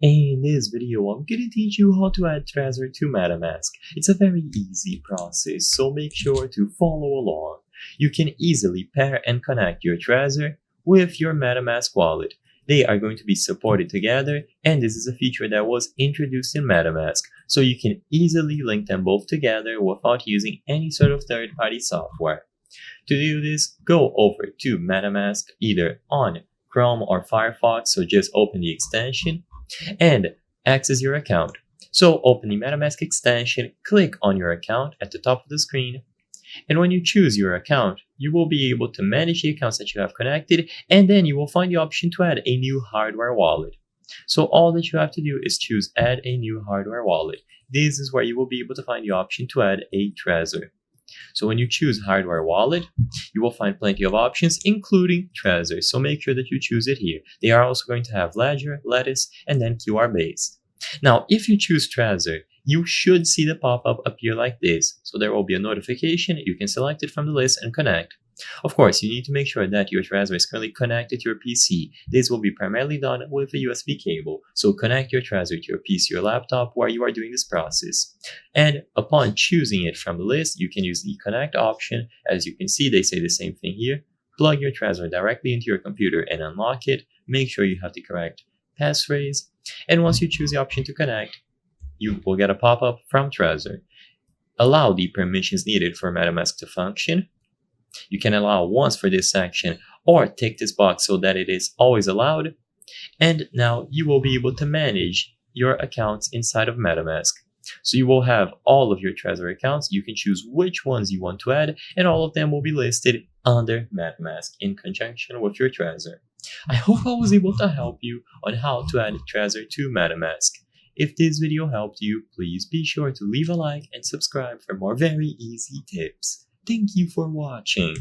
In this video, I'm gonna teach you how to add Trezor to MetaMask. It's a very easy process, so make sure to follow along. You can easily pair and connect your Trezor with your MetaMask wallet. They are going to be supported together, and this is a feature that was introduced in MetaMask, so you can easily link them both together without using any sort of third-party software. To do this, go over to MetaMask either on Chrome or Firefox, so just open the extension and access your account. So open the MetaMask extension, click on your account at the top of the screen, and when you choose your account, you will be able to manage the accounts that you have connected, and then you will find the option to add a new hardware wallet. So all that you have to do is choose Add a New Hardware Wallet. This is where you will be able to find the option to add a Trezor. So when you choose Hardware Wallet, you will find plenty of options, including Trezor, so make sure that you choose it here. They are also going to have Ledger, Lattice, and then QR-based. Now, if you choose Trezor, you should see the pop-up appear like this. So there will be a notification, you can select it from the list and connect. Of course, you need to make sure that your Trezor is currently connected to your PC. This will be primarily done with a USB cable, so connect your Trezor to your PC or laptop while you are doing this process. And upon choosing it from the list, you can use the connect option. As you can see, they say the same thing here. Plug your Trezor directly into your computer and unlock it. Make sure you have the correct passphrase. And once you choose the option to connect, you will get a pop-up from Trezor. Allow the permissions needed for MetaMask to function. You can allow once for this section or tick this box so that it is always allowed. And now you will be able to manage your accounts inside of MetaMask. So you will have all of your Trezor accounts. You can choose which ones you want to add, and all of them will be listed under MetaMask in conjunction with your Trezor. I hope I was able to help you on how to add Trezor to MetaMask. If this video helped you, please be sure to leave a like and subscribe for more very easy tips. Thank you for watching.